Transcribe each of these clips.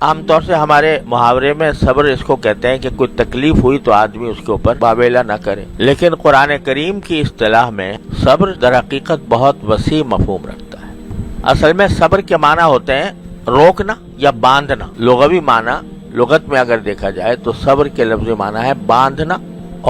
عام طور سے ہمارے محاورے میں صبر اس کو کہتے ہیں کہ کوئی تکلیف ہوئی تو آدمی اس کے اوپر واویلا نہ کرے، لیکن قرآن کریم کی اصطلاح میں صبر در حقیقت بہت وسیع مفہوم رکھتا ہے۔ اصل میں صبر کے معنی ہوتے ہیں روکنا یا باندھنا۔ لغوی معنی لغت میں اگر دیکھا جائے تو صبر کے لفظی معنی ہے باندھنا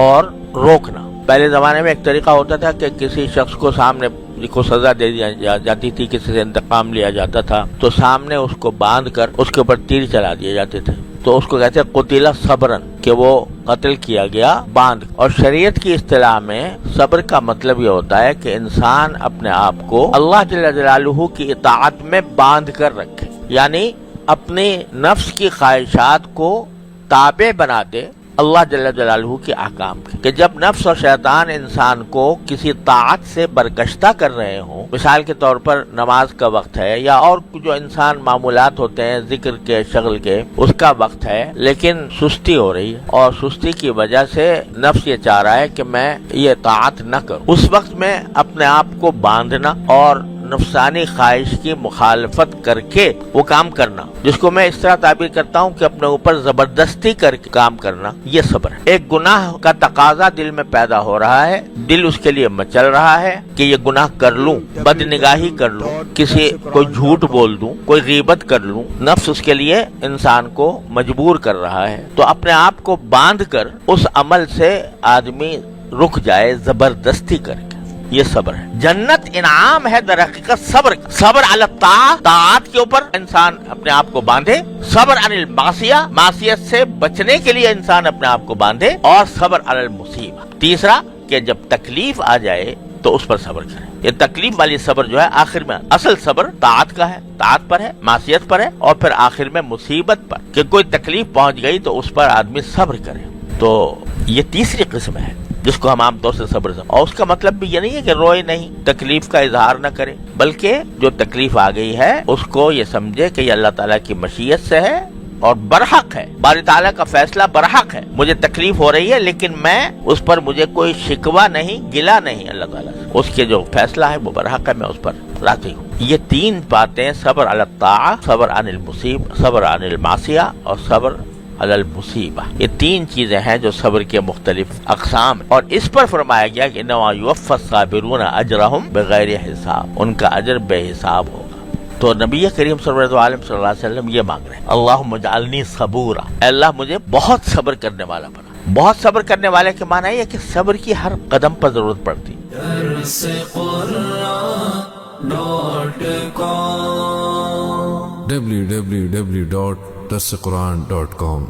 اور روکنا۔ پہلے زمانے میں ایک طریقہ ہوتا تھا کہ کسی شخص کو سامنے کو سزا دے دی جاتی تھی، کسی سے انتقام لیا جاتا تھا تو سامنے اس کو باندھ کر اس کے اوپر تیر چلا دیے جاتے تھے، تو اس کو کہتے ہیں قتل صبرن، کہ وہ قتل کیا گیا باندھ۔ اور شریعت کی اصطلاح میں صبر کا مطلب یہ ہوتا ہے کہ انسان اپنے آپ کو اللہ جل جلالہ کی اطاعت میں باندھ کر رکھے، یعنی اپنے نفس کی خواہشات کو تابع بنا دے اللہ جل جلالہ کے احکام کے، کہ جب نفس اور شیطان انسان کو کسی طاعت سے برگشتہ کر رہے ہوں، مثال کے طور پر نماز کا وقت ہے یا اور جو انسان معمولات ہوتے ہیں ذکر کے شغل کے، اس کا وقت ہے، لیکن سستی ہو رہی ہے اور سستی کی وجہ سے نفس یہ چاہ رہا ہے کہ میں یہ طاعت نہ کروں، اس وقت میں اپنے آپ کو باندھنا اور نفسانی خواہش کی مخالفت کر کے وہ کام کرنا، جس کو میں اس طرح تعبیر کرتا ہوں کہ اپنے اوپر زبردستی کر کے کام کرنا، یہ صبر ہے۔ ایک گناہ کا تقاضا دل میں پیدا ہو رہا ہے، دل اس کے لیے مچل رہا ہے کہ یہ گناہ کر لوں، بد نگاہی کر لوں، کسی کوئی جھوٹ بول دوں، کوئی غیبت کر لوں، نفس اس کے لیے انسان کو مجبور کر رہا ہے، تو اپنے آپ کو باندھ کر اس عمل سے آدمی رک جائے زبردستی کر کے، یہ صبر ہے۔ جنت انعام ہے در حقیقت صبر کا۔ صبر علی الطاعۃ، طاعت کے اوپر انسان اپنے آپ کو باندھے، صبر عن المعصیہ، معصیت سے بچنے کے لیے انسان اپنے آپ کو باندھے، اور صبر علی المصیبہ، تیسرا کہ جب تکلیف آ جائے تو اس پر صبر کرے۔ یہ تکلیف والی صبر جو ہے آخر میں، اصل صبر طاعت کا ہے، طاعت پر ہے، معصیت پر ہے، اور پھر آخر میں مصیبت پر، کہ کوئی تکلیف پہنچ گئی تو اس پر آدمی صبر کرے۔ تو یہ تیسری قسم ہے جس کو ہم عام طور سے صبر سمجھتے ہیں، اور اس کا مطلب بھی یہ نہیں ہے کہ روئے نہیں، تکلیف کا اظہار نہ کرے، بلکہ جو تکلیف آ گئی ہے اس کو یہ سمجھے کہ یہ اللہ تعالیٰ کی مشیت سے ہے اور برحق ہے، باری تعالیٰ کا فیصلہ برحق ہے، مجھے تکلیف ہو رہی ہے لیکن میں اس پر مجھے کوئی شکوہ نہیں، گلہ نہیں اللہ تعالیٰ سے، اس کے جو فیصلہ ہے وہ برحق ہے، میں اس پر راضی ہوں۔ یہ تین باتیں، صبر علی الطاعۃ، صبر عن المصیبہ، صبر عن المعصیہ، اور صبر علی المصیبہ، یہ تین چیزیں ہیں جو صبر کے مختلف اقسام ہیں، اور اس پر فرمایا گیا کہ انما یوفی الصابرون اجرہم بغیر حساب، ان کا اجر بے حساب ہوگا۔ تو نبی کریم صلی اللہ علیہ وسلم یہ مانگ رہے ہیں، اللہم اجعلنی صبورا، اے اللہ مجھے بہت صبر کرنے والا بنا۔ بہت صبر کرنے والے کے معنی یہ کہ صبر کی ہر قدم پر ضرورت پڑتی۔ www.darsequran.com